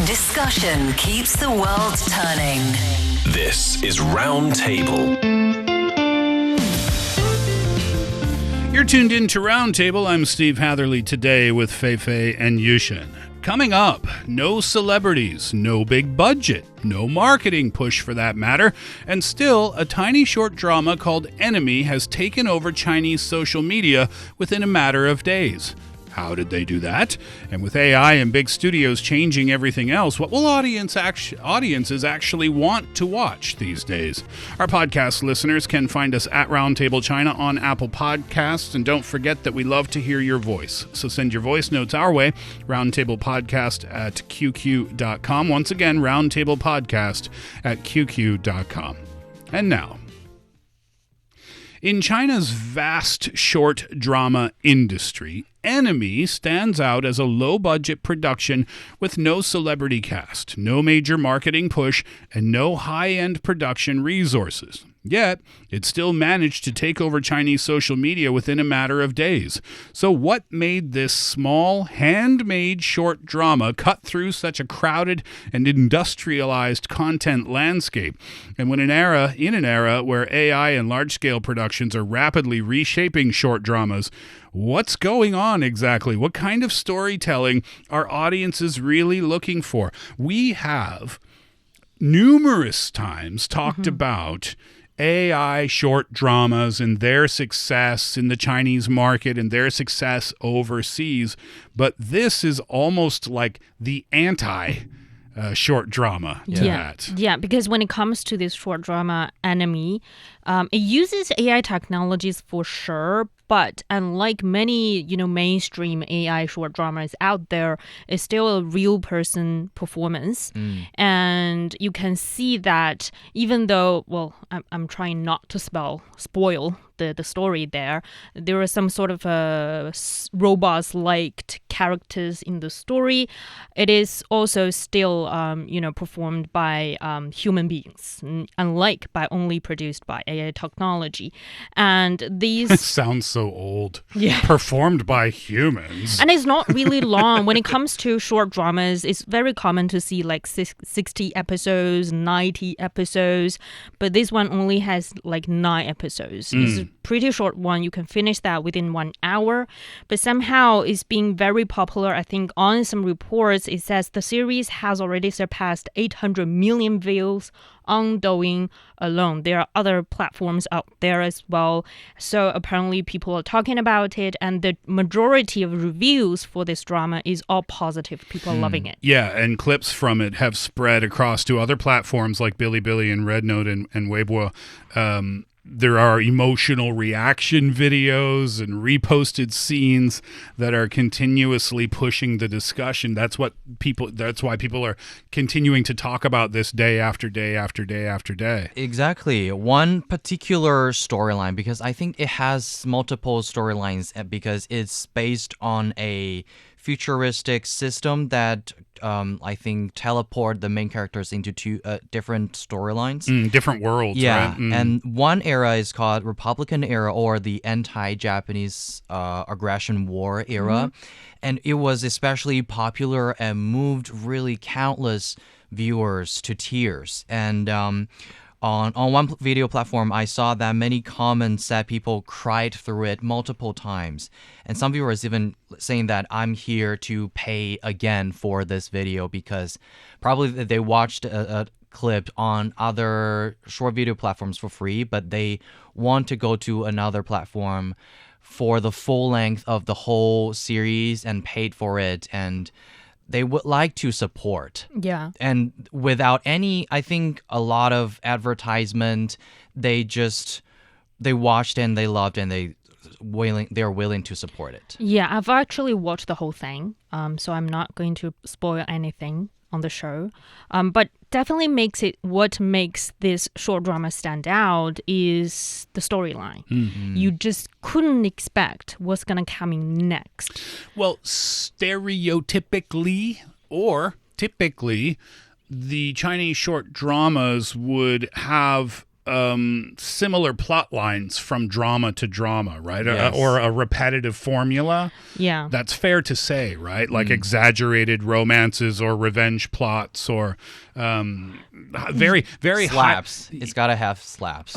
Discussion keeps the world turning. This is Roundtable. You're tuned in to Roundtable. I'm Steve Hatherley today with Fei and Yushin. Coming up, no celebrities, no big budget, no marketing push for that matter, and still a tiny short drama called Enemy has taken over Chinese social media within a matter of days. How did they do that? And with AI and big studios changing everything else, what will audiences actually want to watch these days? Our podcast listeners can find us at Roundtable China on Apple Podcasts, and don't forget that we love to hear your voice. So send your voice notes our way, roundtablepodcast at qq.com. Once again, roundtablepodcast at qq.com. And now, in China's vast short drama industry, Enemy stands out as a low-budget production with no celebrity cast, no major marketing push, and no high-end production resources. Yet, it still managed to take over Chinese social media within a matter of days. So what made this small, handmade short drama cut through such a crowded and industrialized content landscape? And in an era where AI and large-scale productions are rapidly reshaping short dramas, what's going on exactly? What kind of storytelling are audiences really looking for? We have numerous times talked about AI short dramas and their success in the Chinese market and their success overseas, but this is almost like the short drama to that. Yeah, because when it comes to this short drama Enemy, it uses AI technologies for sure, but unlike many, mainstream AI short dramas out there, it's still a real person performance. And you can see that even though, I'm trying not to spoil the story there are some sort of robots-like characters in the story. It is also still, performed by human beings, unlike by only produced by AI technology. And these sounds so old. Yeah. Performed by humans. And it's not really long. When it comes to short dramas, it's very common to see like 60 episodes, 90 episodes, but this one only has like 9 episodes. It's a pretty short one. You can finish that within 1 hour, but somehow it's being very popular. I think on some reports, it says the series has already surpassed 800 million views on Douyin alone. There are other platforms out there as well. So apparently people are talking about it, and the majority of reviews for this drama is all positive. People are loving it. Yeah, and clips from it have spread across to other platforms like Bilibili and Rednote and Weibo. There are emotional reaction videos and reposted scenes that are continuously pushing the discussion. That's why people are continuing to talk about this day after day after day after day. Exactly. One particular storyline, because I think it has multiple storylines because it's based on a futuristic system that I think teleport the main characters into two different storylines. Different worlds, yeah, right? And one era is called Republican era, or the anti-Japanese aggression war era. And it was especially popular and moved really countless viewers to tears. And on one video platform, I saw that many comments that people cried through it multiple times. And some viewers even saying that I'm here to pay again for this video because probably they watched a clip on other short video platforms for free, but they want to go to another platform for the full length of the whole series and paid for it. And they would like to support. Yeah. And without any, I think a lot of advertisement, they watched and they loved and they're willing to support it. Yeah, I've actually watched the whole thing, so I'm not going to spoil anything on the show. But definitely what makes this short drama stand out is the storyline. You just couldn't expect what's going to come in next. Well, stereotypically or typically, the Chinese short dramas would have similar plot lines from drama to drama, right? Yes. Or a repetitive formula. Yeah. That's fair to say, right? Like exaggerated romances or revenge plots or very, very Slaps. It's got to have slaps.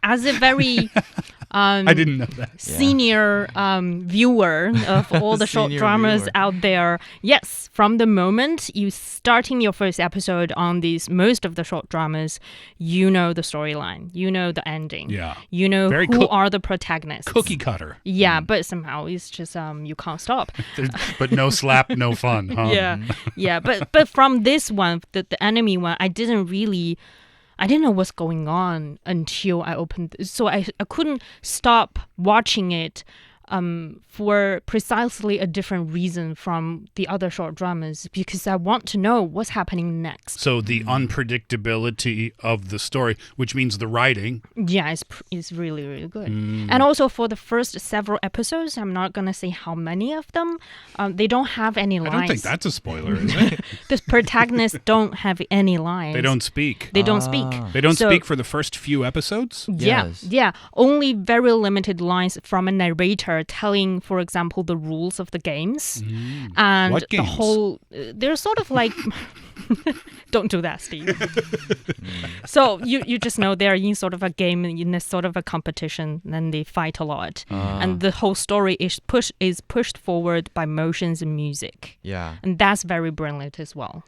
As a very I didn't know that. senior viewer of all the short Senior dramas viewer. out there, yes, from the moment you starting your first episode on most of the short dramas, you know the storyline, you know the ending, Yeah. you know Very who are the protagonists. Cookie cutter. Yeah, but somehow it's just you can't stop. But no slap, no fun, huh? Yeah, but from this one, the enemy one, I didn't know what's going on until I opened. So I couldn't stop watching it for precisely a different reason from the other short dramas, because I want to know what's happening next. So the unpredictability of the story, which means the writing. Yeah, it's really, really good. And also for the first several episodes, I'm not going to say how many of them, they don't have any lines. I don't think that's a spoiler, is it? The protagonists don't have any lines. They don't speak. They don't speak. They don't So- speak for the first few episodes? Yes. Yeah. Only very limited lines from a narrator telling, for example, the rules of the games. And What the games? whole, they're sort of like, don't do that, Steve. So you just know they're in sort of a game, in a sort of a competition, and they fight a lot. And the whole story is pushed forward by motions and music. Yeah. And that's very brilliant as well.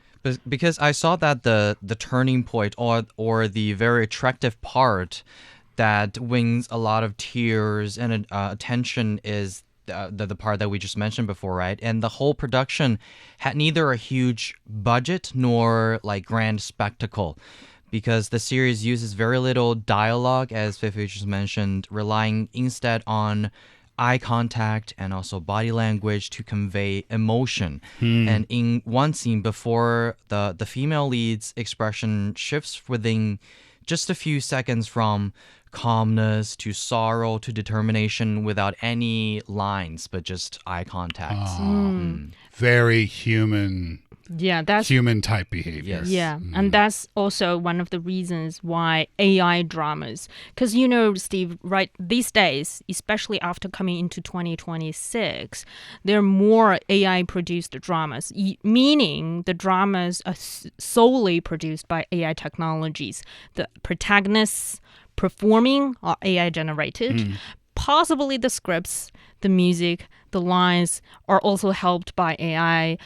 Because I saw that the turning point or the very attractive part that wins a lot of tears and attention is the part that we just mentioned before, right? And the whole production had neither a huge budget nor like grand spectacle, because the series uses very little dialogue, as Feifei just mentioned, relying instead on eye contact and also body language to convey emotion. And in one scene before, the female lead's expression shifts within just a few seconds from calmness to sorrow to determination without any lines, but just eye contact. Very human Yeah, that's human type behavior. Yes. Yeah, and that's also one of the reasons why AI dramas, because Steve, right, these days, especially after coming into 2026, there are more AI produced dramas, meaning the dramas are solely produced by AI technologies. The protagonists performing are AI generated. Possibly the scripts, the music, the lines are also helped by AI.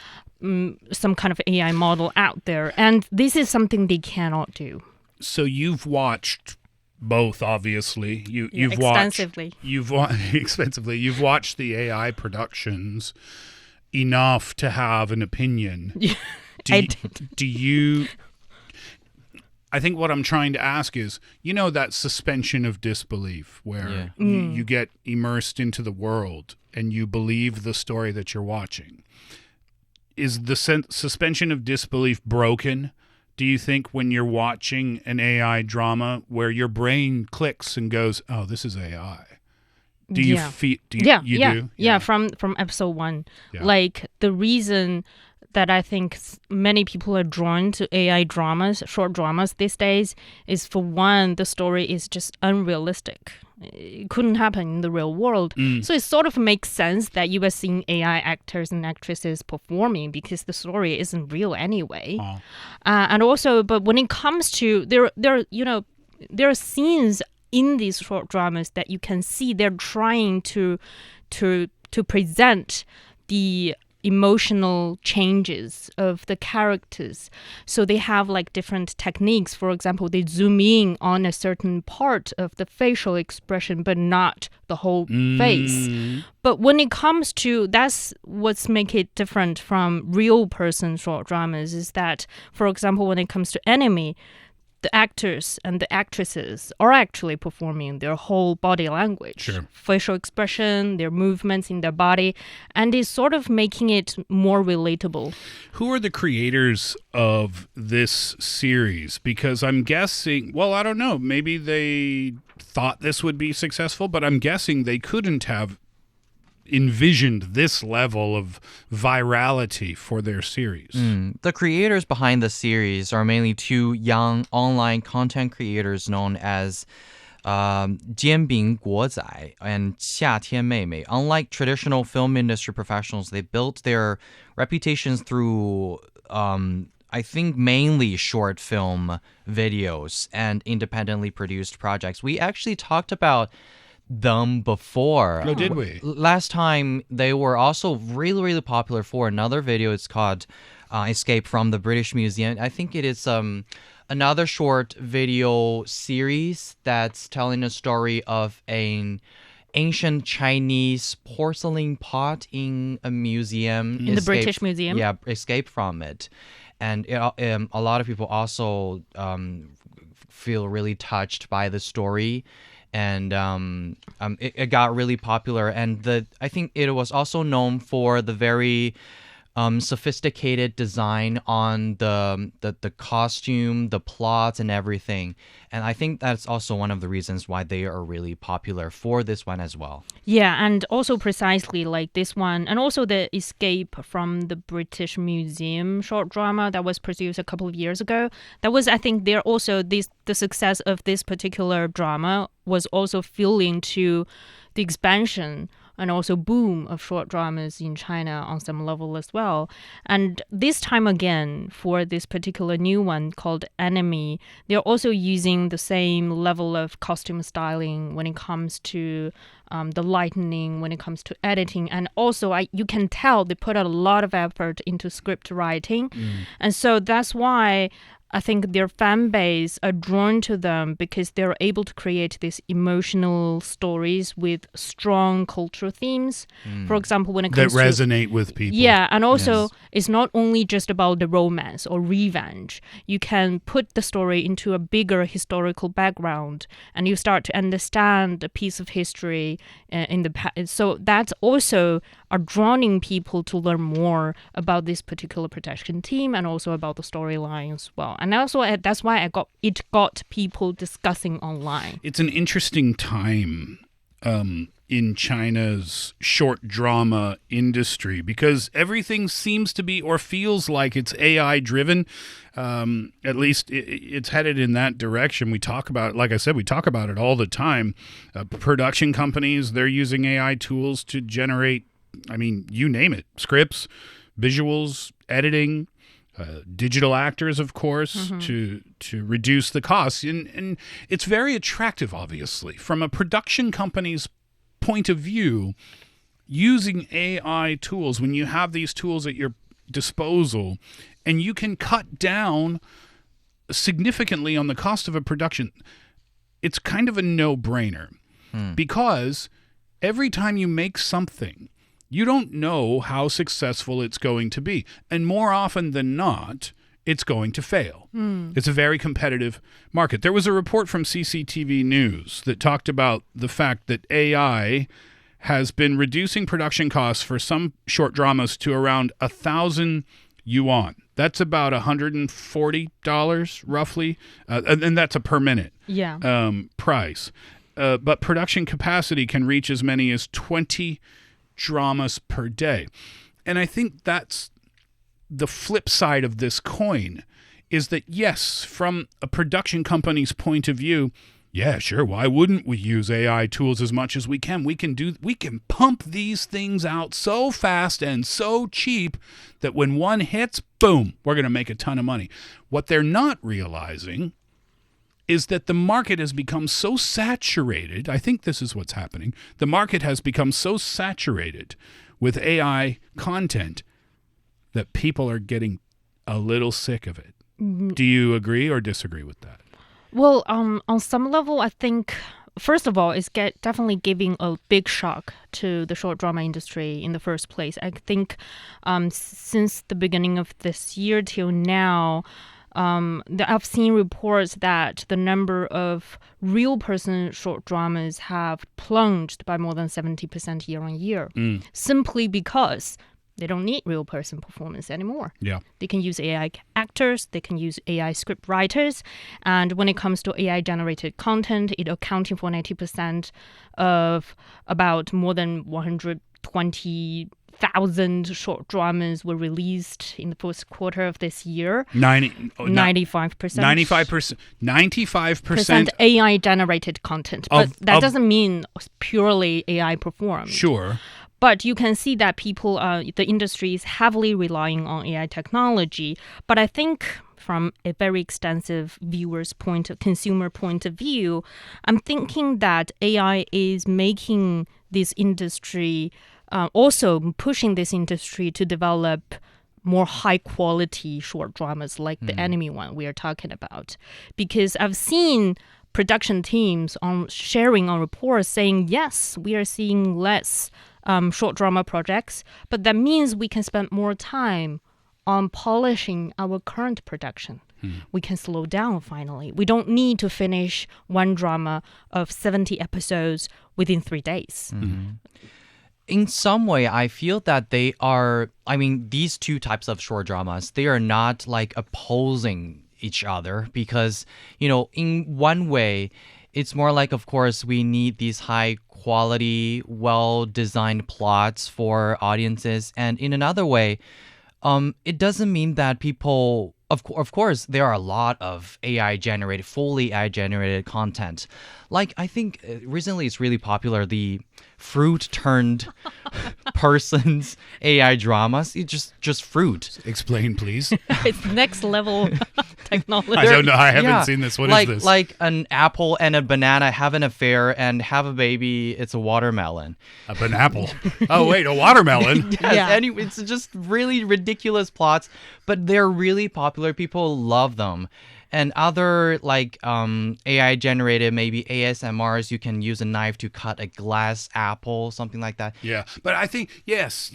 Some kind of AI model out there, and this is something they cannot do. So you've watched both, obviously. You've extensively. Extensively. You've watched the AI productions enough to have an opinion. Do you? I think what I'm trying to ask is, that suspension of disbelief where you get immersed into the world and you believe the story that you're watching. Is the suspension of disbelief broken, do you think, when you're watching an AI drama where your brain clicks and goes, oh, this is AI? Do you feel? Do? Yeah. From episode 1, Yeah. like the reason that I think many people are drawn to AI dramas, short dramas these days, is for one, the story is just unrealistic. It couldn't happen in the real world. So it sort of makes sense that you are seeing AI actors and actresses performing because the story isn't real anyway. And also, but when it comes to there are scenes in these short dramas that you can see they're trying to present the emotional changes of the characters. So they have like different techniques. For example, they zoom in on a certain part of the facial expression, but not the whole face. But when it comes to, that's what's make it different from real person short dramas, is that, for example, when it comes to anime, the actors and the actresses are actually performing their whole body language, Sure. facial expression, their movements in their body, and is sort of making it more relatable. Who are the creators of this series? Because I'm guessing, well, I don't know, maybe they thought this would be successful, but I'm guessing they couldn't have envisioned this level of virality for their series. The creators behind the series are mainly two young online content creators known as 煎饼果仔 and 夏天妹妹. Unlike traditional film industry professionals, they built their reputations through I think mainly short film videos and independently produced projects. We actually talked about them before. Oh, did we? Last time they were also really, really popular for another video. It's called Escape from the British Museum. I think it is another short video series that's telling a story of an ancient Chinese porcelain pot in a museum. In the British Museum? Yeah, escape from it. And a lot of people also feel really touched by the story. And it got really popular. And I think it was also known for the very sophisticated design on the costume, the plots, and everything. And I think that's also one of the reasons why they are really popular for this one as well. Yeah, and also precisely like this one, and also the Escape from the British Museum short drama that was produced a couple of years ago. That was, I think, the success of this particular drama was also fueling to the expansion and also boom of short dramas in China on some level as well. And this time again, for this particular new one called Enemy, they're also using the same level of costume styling when it comes to the lightning, when it comes to editing. And also, you can tell they put a lot of effort into script writing. And so that's why I think their fan base are drawn to them because they're able to create these emotional stories with strong cultural themes. For example, when it comes that resonate with people. Yeah, and also it's not only just about the romance or revenge. You can put the story into a bigger historical background and you start to understand a piece of history in the past. So that's also are drawing people to learn more about this particular production team and also about the storyline as well. And also that's why it got people discussing online. It's an interesting time in China's short drama industry because everything seems to be or feels like it's AI driven. At least it's headed in that direction. We talk about it, like I said, we talk about it all the time. Production companies, they're using AI tools to generate, I mean, you name it, scripts, visuals, editing, digital actors, of course, to reduce the costs. And it's very attractive, obviously, from a production company's point of view. Using AI tools, when you have these tools at your disposal and you can cut down significantly on the cost of a production, it's kind of a no-brainer because every time you make something, you don't know how successful it's going to be. And more often than not, it's going to fail. It's a very competitive market. There was a report from CCTV News that talked about the fact that AI has been reducing production costs for some short dramas to around 1,000 yuan. That's about $140 roughly, and that's a per minute price. But production capacity can reach as many as 20 dramas per day. And I think that's the flip side of this coin, is that yes, from a production company's point of view, yeah, sure, why wouldn't we use AI tools as much as we can? We can pump these things out so fast and so cheap that when one hits, boom, we're going to make a ton of money. What they're not realizing is that the market has become so saturated. I think this is what's happening. The market has become so saturated with AI content that people are getting a little sick of it. Do you agree or disagree with that? Well, on some level, I think, first of all, it's definitely giving a big shock to the short drama industry in the first place. I think since the beginning of this year till now, I've seen reports that the number of real person short dramas have plunged by more than 70% year on year, simply because they don't need real person performance anymore. Yeah. They can use AI actors, they can use AI script writers, and when it comes to AI generated content, it accounting for 90% of about more than 100 20,000 short dramas were released in the first quarter of this year. 95%. 95%. 95% AI generated content. But that doesn't mean purely AI performed. Sure. But you can see that people, the industry is heavily relying on AI technology. But I think from a very extensive consumer point of view, I'm thinking that AI is making this industry, also pushing this industry to develop more high quality short dramas like the anime one we are talking about. Because I've seen production teams sharing on reports saying, yes, we are seeing less short drama projects, but that means we can spend more time on polishing our current production. We can slow down finally. We don't need to finish one drama of 70 episodes within 3 days. In some way, I feel that these two types of short dramas, they are not like opposing each other because, in one way, it's more like, of course, we need these high quality, well-designed plots for audiences. And in another way, it doesn't mean that people, of course, there are a lot of fully AI-generated content. Like, I think recently it's really popular, the fruit-turned person's AI dramas. It's just fruit. Explain, please. It's next level technology. I don't know. I haven't seen this. What is this? Like an apple and a banana have an affair and have a baby. It's a watermelon. An apple. Oh, wait, a watermelon. Yes, Yeah. anyway, it's just really ridiculous plots, but they're really popular. People love them. And other AI generated maybe ASMRs, you can use a knife to cut a glass apple, something like that. Yeah, but I think, yes,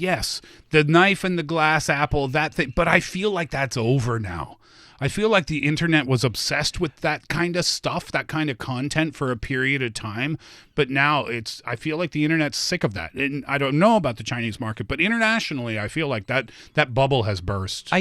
the knife and the glass apple, that thing, but I feel like that's over now. I feel like the internet was obsessed with that kind of stuff, that kind of content for a period of time, but now I feel like the internet's sick of that. And I don't know about the Chinese market, but internationally, I feel like that bubble has burst.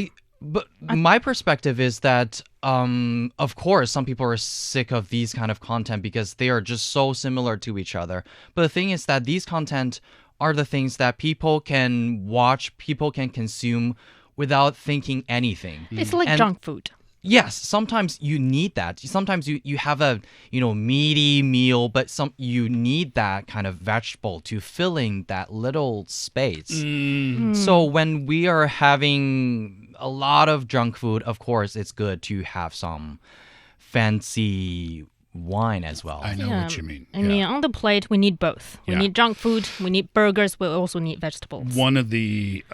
But my perspective is that, of course, some people are sick of these kind of content because they are just so similar to each other. But the thing is that these content are the things that people can watch, people can consume without thinking anything. It's like junk food. Yes, sometimes you need that. Sometimes you have a meaty meal, but you need that kind of vegetable to fill in that little space. So when we are having a lot of junk food, of course, it's good to have some fancy wine as well. I know what you mean. I mean, on the plate, we need both. We Yeah. need junk food, we need burgers, we also need vegetables. One of the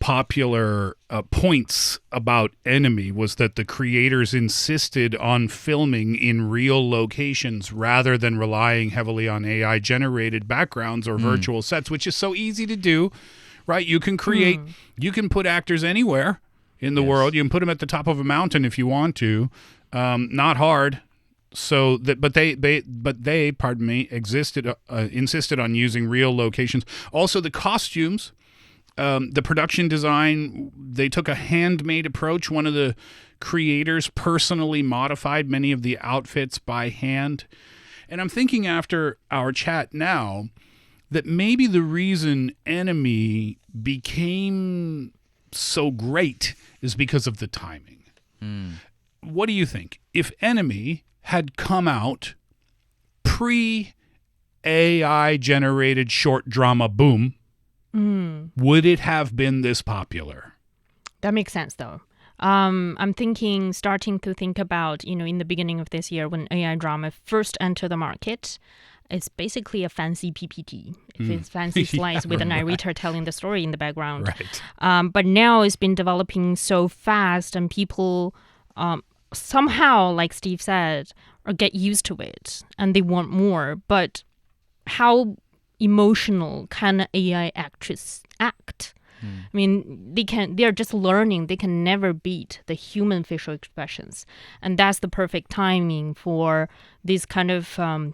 popular points about Enemy was that the creators insisted on filming in real locations rather than relying heavily on AI-generated backgrounds or virtual sets, which is so easy to do, right? You can create, you can put actors anywhere in the world. You can put them at the top of a mountain if you want to. Not hard. So that, but they, pardon me, insisted on using real locations. Also, the costumes, the production design, they took a handmade approach. One of the creators personally modified many of the outfits by hand. And I'm thinking after our chat now that maybe the reason Enemy became so great is because of the timing. What do you think? If Enemy had come out pre-AI generated short drama boom, would it have been this popular? That makes sense, though. I'm starting to think about, in the beginning of this year when AI drama first entered the market, it's basically a fancy PPT. It's fancy slides with a narrator telling the story in the background. Right. But now it's been developing so fast and people somehow, like Steve said, get used to it and they want more. But how emotional can an AI actress act? I mean, they are just learning. They can never beat the human facial expressions. And that's the perfect timing for this kind of a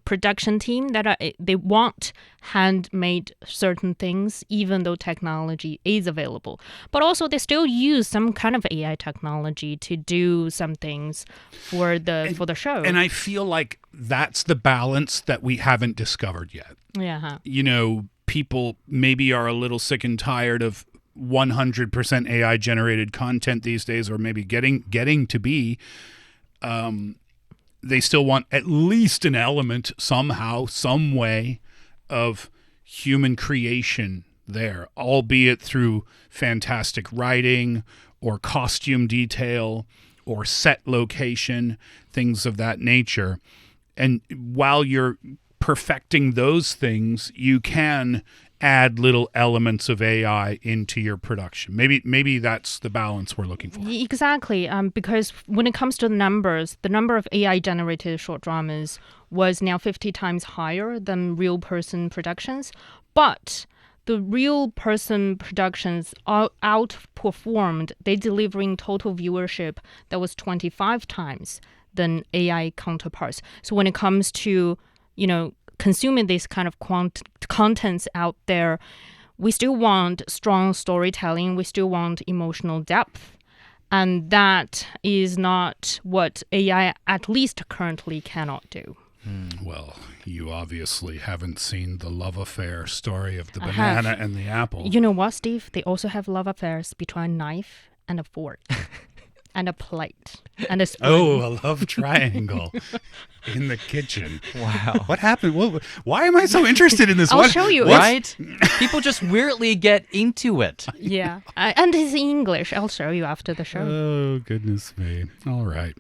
production team that they want handmade certain things, even though technology is available. But also they still use some kind of AI technology to do some things for the show. And I feel like that's the balance that we haven't discovered yet. Yeah. You know, people maybe are a little sick and tired of 100% AI generated content these days, or maybe getting to be, they still want at least an element somehow, some way of human creation there, albeit through fantastic writing or costume detail or set location, things of that nature. And while you're perfecting those things, you can add little elements of AI into your production. Maybe that's the balance we're looking for. Exactly, because when it comes to the numbers, the number of AI-generated short dramas was now 50 times higher than real person productions, but the real person productions are outperformed. They're delivering total viewership that was 25 times than AI counterparts. So when it comes to, consuming this kind of contents out there, we still want strong storytelling. We still want emotional depth. And that is not what AI, at least currently, cannot do. Well, you obviously haven't seen the love affair story of the banana and the apple. You know what, Steve? They also have love affairs between a knife and a fork. And a plate and a spoon. Oh, a love triangle in the kitchen. Wow. What happened? Why am I so interested in this? I'll show you. Right? People just weirdly get into it. Yeah. And it's English. I'll show you after the show. Oh, goodness me. All right.